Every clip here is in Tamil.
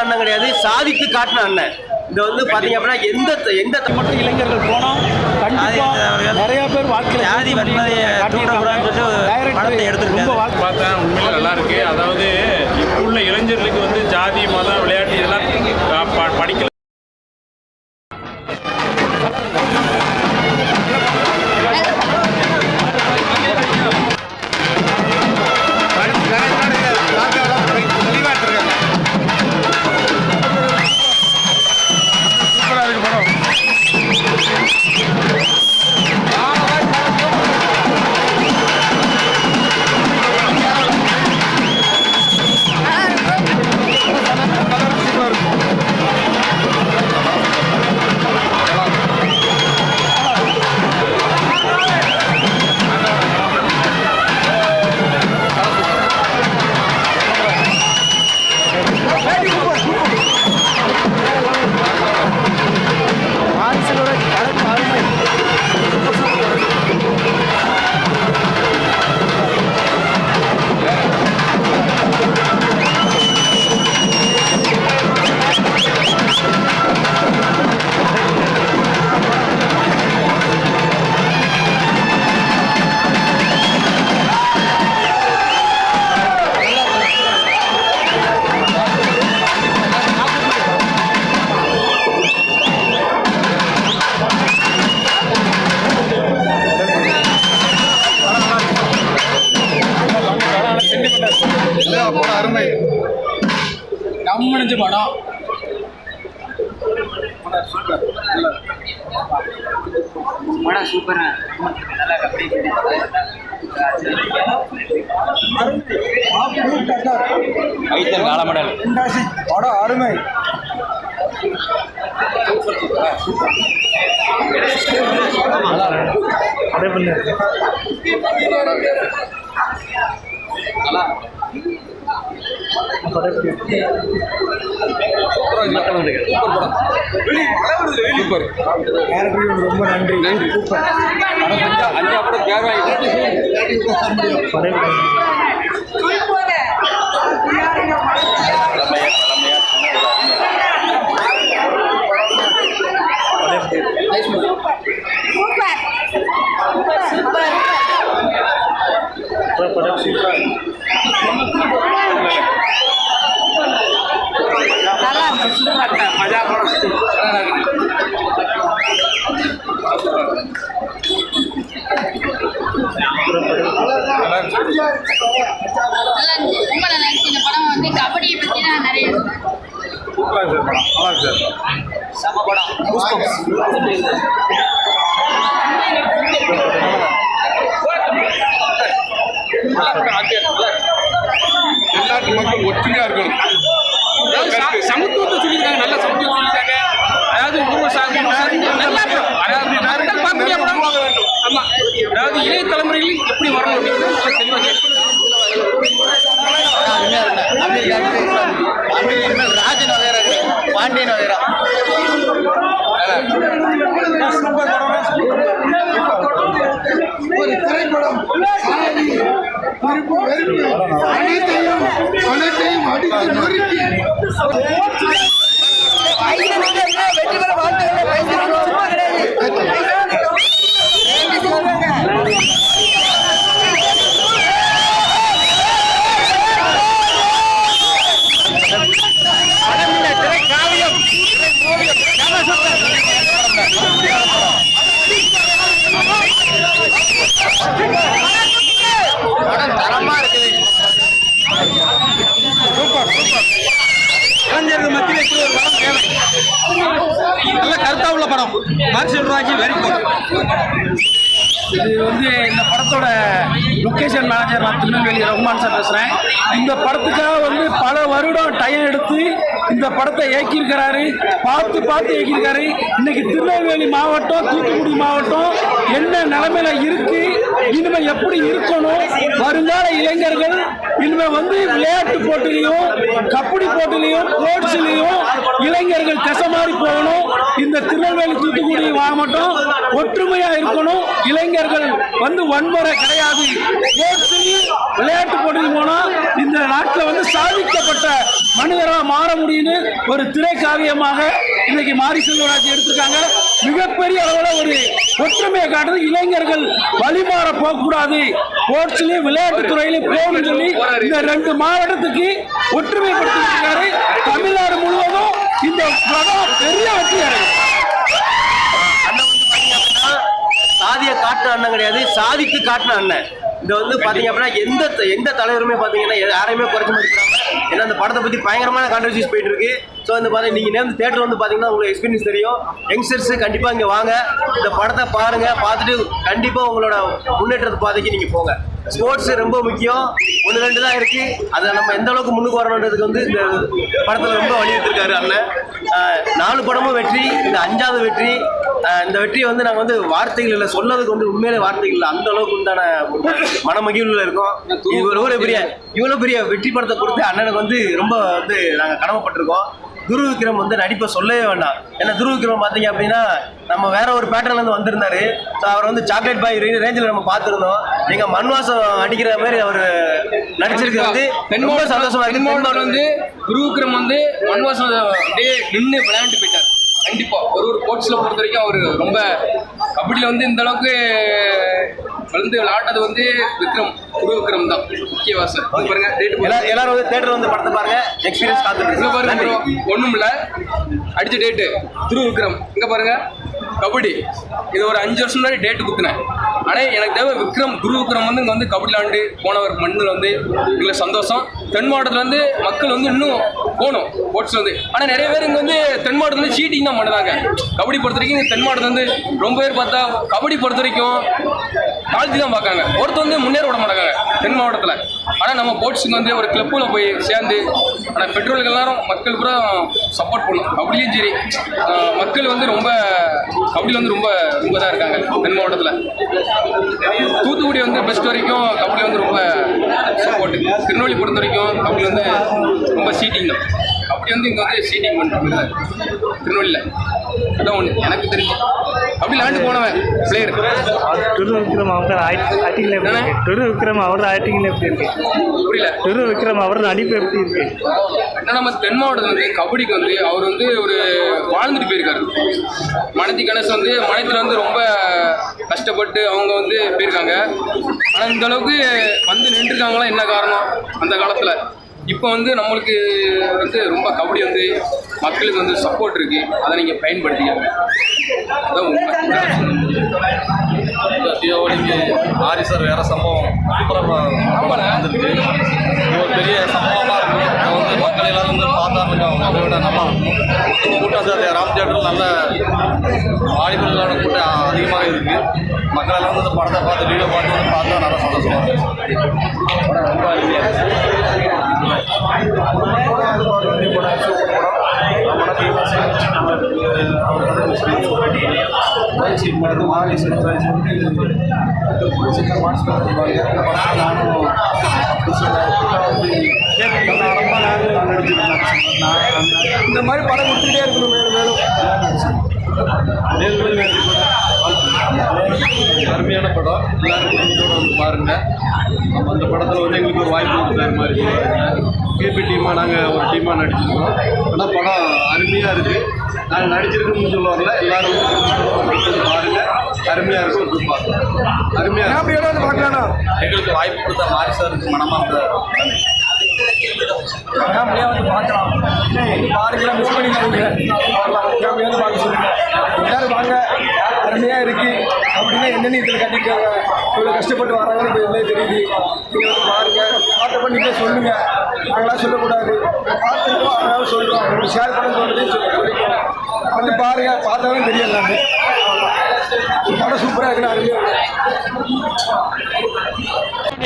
அண்ணன் கிடையாது, சாதித்து காட்டின அண்ணன். இது வந்து பாத்தீங்க அப்படின்னா எந்த மட்டும் இளைஞர்கள் போனோம், கண்டிப்பா நிறைய பேர் வாழ்க்கையில் ரொம்ப பார்த்தேன். உண்மையில நல்லா இருக்கு. அதாவது இப்போ உள்ள இளைஞர்களுக்கு வந்து ஜாதி மதம் விளையாட்டு இதெல்லாம் படிக்கல. அருமை கம்முனிஞ்சு படம் சூப்பர். படம் அருமை. ரொம்ப நன்றி. ரொம்ப நல்லா இருந்துச்சு. இந்த படம் வந்து கபடியை பற்றி தான் நிறைய எல்லாத்து மக்கள் ஒற்றுமையா இருக்கணும். சமத்துவத்தை சொல்லியிருக்காங்க, நல்ல சமத்துவம் சொல்லியிருக்காங்க. அதாவது அதாவது இளைய தலைமுறையில் எப்படி வரணும் அப்படின்னு தெளிவாக பாண்டியன் வகைரா ஒரு திரைப்படம் அனைத்தையும் அடித்து நொறுக்கி இது வந்து இந்த படத்தோட லொக்கேஷன் மேனேஜர் நான் திருநெல்வேலி ரகுமான் சார் பேசுகிறேன். இந்த படத்துக்காக வந்து பல வருடம் டைம் எடுத்து இந்த படத்தை இயக்கியிருக்கிறாரு, பார்த்து இயக்கியிருக்காரு. இன்னைக்கு திருநெல்வேலி மாவட்டம், தூத்துக்குடி மாவட்டம் என்ன நிலைமையில இருக்கு, இனிமே எப்படி இருக்கணும், வருங்கால இளைஞர்கள் இனிமே வந்து விளையாட்டு போட்டிலையும் கபடி போட்டிலையும் ஸ்போர்ட்ஸ்லையும் இளைஞர்கள் திசை மாறி போகணும். இந்த திருநெல்வேலி தூத்துக்குடி மாவட்டம் ஒற்றுமையா இருக்கணும். இளைஞர்கள் வந்து வன்முறை கிடையாது. ஸ்போர்ட்ஸ்லையும் விளையாட்டு போட்டியில் போனா இந்த நாட்டில் வந்து சாதிக்கப்பட்ட மனிதராக மாற முடியும்னு ஒரு திரைக்காவியமாக இன்னைக்கு மாரி செல்வராஜ் எடுத்திருக்காங்க. மிகப்பெரிய அளவில் ஒரு ஒற்றுமையை காட்டுறது. இளைஞர்கள் வழிமாற போகக்கூடாது, ஸ்போர்ட்ஸ்லயும் விளையாட்டுத்துறையிலும் போகணும்னு சொல்லி இந்த 2 மாவட்டத்துக்கு ஒற்றுமைப்படுத்திருக்காரு. தமிழ்நாடு முழுவதும் இந்த படம் பெரிய வெற்றி அடையும். அண்ணன் வந்து பாத்தீங்க அப்படின்னா சாதியை காட்டின அண்ணன் கிடையாது, சாதித்து காட்டின அண்ணன். இந்த வந்து பாத்தீங்க அப்படின்னா எந்த தலைவருமே பாத்தீங்கன்னா யாரையுமே குறைச்சு மதிக்கிறாங்க. ஏன்னா அந்த படத்தை பத்தி பயங்கரமான கான்ட்ரவர்சிஸ் போயிட்டு இருக்கு. ஸோ வந்து பார்த்தீங்கன்னா நீங்கள் நேர்ந்து தேட்டர் வந்து பார்த்தீங்கன்னா உங்களுக்கு எக்ஸ்பீரியன்ஸ் தெரியும். யங்ஸ்டர்ஸ் கண்டிப்பாக இங்கே வாங்க, இந்த படத்தை பாருங்க, பார்த்துட்டு கண்டிப்பாக உங்களோட முன்னேற்றத்தை பாதைக்கு நீங்கள் போங்க. ஸ்போர்ட்ஸ் ரொம்ப முக்கியம். 1-2 தான் இருக்கு, அதை நம்ம எந்த அளவுக்கு முன்னுக்கு வரணுன்றதுக்கு வந்து இந்த படத்தில் ரொம்ப வலியுறுத்திருக்காரு அண்ணன். 4 படமும் வெற்றி, இந்த 5வது வெற்றி. இந்த வெற்றியை வந்து நாங்கள் வந்து வார்த்தைகள் இல்லை சொல்லதுக்கு வந்து உண்மையிலே வார்த்தைகள் இல்லை, அந்த அளவுக்கு உண்டான மன மகிழ்வில் இருக்கோம். இவ்வளோ பெரிய வெற்றி படத்தை கொடுத்து அண்ணனுக்கு வந்து ரொம்ப வந்து நாங்கள் கடமைப்பட்டிருக்கோம். துருவ விக்ரம் வந்து நடிப்பை சொல்லவே வேண்டாம். ஏன்னா துருவ விக்ரம் பார்த்தீங்க அப்படின்னா நம்ம வேற ஒரு பேட்டர்ன்லேருந்து வந்திருந்தாரு. ஸோ அவர் வந்து சாக்லேட் பாய் ரேஞ்சில் நம்ம பார்த்துருந்தோம். நீங்கள் மண்வாசம் அடிக்கிற மாதிரி அவர் நடிச்சிருக்கிறது வந்து ரொம்ப சந்தோஷமா இருக்கு. வந்து துருவ விக்ரம் வந்து மண்வாசம் அப்படியே நின்று விளையாண்டு போயிட்டார். கண்டிப்பாக ஒரு ஸ்போர்ட்ஸில் பொறுத்த வரைக்கும் அவர் ரொம்ப கபடியில் வந்து இந்த அளவுக்கு வந்து விளையாட்டது வந்து துருவ விக்ரம் தான் முக்கிய வாசல். பாருங்க எல்லாரும் வந்து தேட்டர் வந்து படத்தை பாருங்க, எக்ஸ்பீரியன்ஸ் காத்துருக்கு. பாருங்க ஒன்றும் இல்லை, அடிச்ச டேட்டு துருவ விக்ரம். இங்கே பாருங்க கபடி, இது ஒரு 5 வருஷம் முன்னாடி டேட்டு குத்துனேன். ஆனால் எனக்கு தேவை துருவ விக்ரம் வந்து இங்கே வந்து கபடி விளாண்டு போனவர் மண்ணில் வந்து எங்களுக்கு சந்தோஷம். தென் மாவட்டத்தில் வந்து மக்கள் வந்து இன்னும் போகணும் ஸ்போர்ட்ஸில் வந்து. ஆனால் நிறைய பேர் இங்கே வந்து தென் மாவட்டத்தில் வந்து சீட்டிங் தான் பண்ணுறாங்க. கபடி பொறுத்த வரைக்கும் இங்கே தென் மாவட்டத்தில் வந்து ரொம்ப பேர் பார்த்தா கபடி பொறுத்த வரைக்கும் தாழ்த்தி தான் பார்க்காங்க, ஒருத்தர் வந்து முன்னேற விட மாட்டாங்க தென் மாவட்டத்தில். ஆனால் நம்ம ஸ்போர்ட்ஸுக்கு வந்து ஒரு கிளப்பில் போய் சேர்ந்து, ஆனால் பெற்றோர்கள் எல்லாரும் மக்கள் கூட சப்போர்ட் பண்ணணும். கபடியும் சரி, மக்கள் வந்து ரொம்ப கபடியில் வந்து ரொம்ப தான் இருக்காங்க தென் மாவட்டத்தில். தூத்துக்குடி வந்து பெஸ்ட் வரைக்கும் கபடி வந்து ரொம்ப சப்போர்ட்டு. திருநெல்வேலி பொறுத்த வரைக்கும் கபடி வந்து ரொம்ப சீட்டிங் தான். கபடி வந்து இங்கே வந்து சீட்டிங் பண்ணுறாங்க திருநெல்வேலியில். அதான் ஒன்று எனக்கு தெரிஞ்சு அப்படி விளாண்டு போனவன் பிளேயர். துருவ விக்ரம் அவர் ஆக்டிங்ல எப்படி இருக்கு? துருவ விக்ரம் அவர் ஆக்டிங்ல எப்படி இருக்கு? புரியல. துருவ விக்ரம் அவர் நடிப்பு எப்படி இருக்கு? ஏன்னா நம்ம தென் மாவட்டத்தில் வந்து கபடிக்கு வந்து அவர் வந்து ஒரு வாழ்ந்துட்டு போயிருக்காரு. மனதி கணேசன் வந்து மனத்தில் வந்து ரொம்ப கஷ்டப்பட்டு அவங்க வந்து போயிருக்காங்க. ஆனால் இந்த அளவுக்கு வந்து நின்றுருக்காங்களா என்ன காரணம் அந்த காலத்தில்? இப்போ வந்து நம்மளுக்கு வந்து ரொம்ப கபடி வந்து மக்களுக்கு வந்து சப்போர்ட் இருக்குது, அதை நீங்கள் பயன்படுத்திக்காங்க. அதான் தீபாவளிக்கு ஆரி சார் வேறு சம்பவம் சூப்பராக வந்துருக்கு. இது ஒரு பெரிய சம்பவமாக இருக்கும். அதை வந்து மக்கள் எல்லாரும் வந்து பார்த்தாருங்க, அதை விட நல்லா இருக்கும். கூட்டம் சார் ராம் தியேட்டரில் நல்ல வாலிபர்களோட கூட்டம் அதிகமாக இருக்குது. மக்கள் எல்லாம் வந்து இந்த படத்தை பார்த்து வீடியோ பார்த்து வந்து பார்த்தா நல்லா சந்தோஷமாக இருக்கும். படம் ரொம்ப அருமையாக இருக்குது. இந்த மாதிரி படம் கொடுத்துட்டே இருக்கணும். மேலும் அருமையான படம், எல்லாரும் குடும்பத்தோட வந்து பாருங்கள். நம்ம அந்த படத்தில் வந்து எங்களுக்கு ஒரு வாய்ப்பு கொடுத்தாரு மாதிரி கேபி டீமாக நாங்கள் ஒரு டீமாக நடிச்சிருக்கோம். ஆனால் படம் அருமையாக இருக்குது. நாங்கள் நடிச்சிருக்கோம்னு சொல்ல வரல, எல்லாரும் வந்து பாருங்கள், அருமையாக இருக்கும். பார்க்கலாம், அருமையாக பார்க்கலாம். எங்களுக்கு வாய்ப்பு கொடுத்த மாரி சாருக்கு மனமார்ந்த ஃபேமிலியாக வந்து பார்க்கலாம். பாருங்களாம் மிஸ் பண்ணிக்காதீங்க, ஃபேமிலியாக வந்து பார்க்க சொல்லுங்க. எல்லோரும் வாங்க, அருமையாக இருக்குது. அப்படின்னா என்னென்ன இதில் கட்டியிருக்காங்க, இவ்வளோ கஷ்டப்பட்டு வராங்கன்னு இப்போ எல்லாம் தெரியுது. நீங்கள் வந்து பாருங்கள், பார்த்தப்ப நீங்கள் சொல்லுங்கள், நாங்களாம் சொல்லக்கூடாது. பார்த்துருக்கோம், அதனால சொல்கிறோம். உங்களுக்கு ஷேர் பண்ண சொல்கிறதையும் சொல்லிக்கோங்க. வந்து பாருங்கள், பார்த்தாலும் தெரியும் எல்லாமே. படம் சூப்பராக இருக்குன்னு அருமையாக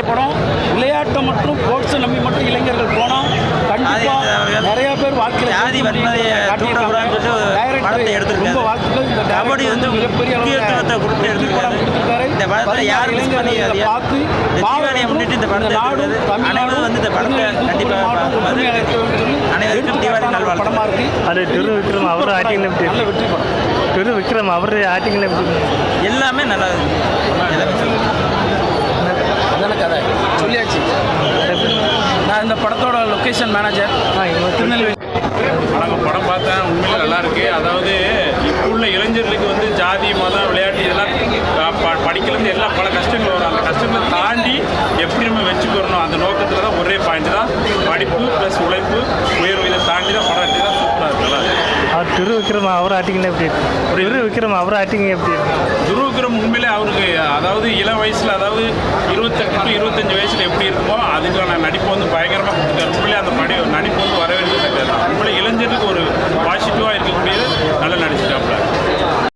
படம். விளையாட்டை மட்டும் ஸ்போர்ட்ஸை நம்பி மட்டும் இளைஞர்கள் போனால் கண்டிப்பாக நிறைய பேர் வாழ்க்கையில் ஜாதி வன்முறையை எடுத்துருக்காரு. ரொம்ப வாழ்த்துக்கள். இந்த கபடி வந்து மிகப்பெரிய முக்கியத்துவத்தை கொடுத்து எடுத்துருக்காரு. இந்த படத்தில் யார் இளைஞர்களை பார்த்து தீபாவளியை முன்னிட்டு இந்த படத்தை அனைவரும் வந்து இந்த படத்தை கண்டிப்பாக அனைவருக்கும் தீபாவளி நல்வாழ்த்துக்கள். படமாக இருக்குது. அது துருவ விக்ரம் அவர் ஆக்டிங்ல எப்படி நல்ல வெற்றி படம். துருவ விக்ரம் அவர் ஆக்டிங்ல எப்படி எல்லாமே நல்லா இருக்கு. அதான கதை சொல்லியாச்சு. நான் இந்த படத்தோட லொக்கேஷன் லொக்கேஷன் மேனேஜர் திருநெல்வேலி. வணக்கம். படம் பார்த்தேன், உண்மையிலே நல்லா இருக்கு. அதாவது இப்போ உள்ள இளைஞர்களுக்கு வந்து ஜாதி மதம் விளையாட்டு இதெல்லாம் படிக்கலேருந்து எல்லாம் பல கஷ்டங்கள் வரும். அந்த கஷ்டங்களை தாண்டி எப்படி நம்ம வச்சுக்கிறணும் அந்த நோக்கத்தில் தான் ஒரே பாயிண்ட் தான் படிப்பு ப்ளஸ் உழைப்பு உயர்வு. இதை தாண்டி தான் படம் எடுத்து தான் சூப்பராக இருக்குல்ல. துரு விக்ரம் அவர் ஆக்டிங்ல எப்படி இருக்கு? துரு விக்ரம் அவர் ஆக்டிங் எப்படி இருக்கு? துரு விக்ரம் உண்மையிலே அவருக்கு அதாவது இளம் வயசில் அதாவது 28 to 25 வயசில் எப்படி இருக்குமோ அதுக்கான நடிப்பு வந்து பயங்கரமாக கொடுத்துருக்காரு. உண்மையிலே அந்த நடிப்பு வந்து வரவேற்கத்தக்கது தான். உண்மையிலே இளைஞருக்கு ஒரு பாசிட்டிவாக இருக்கக்கூடியது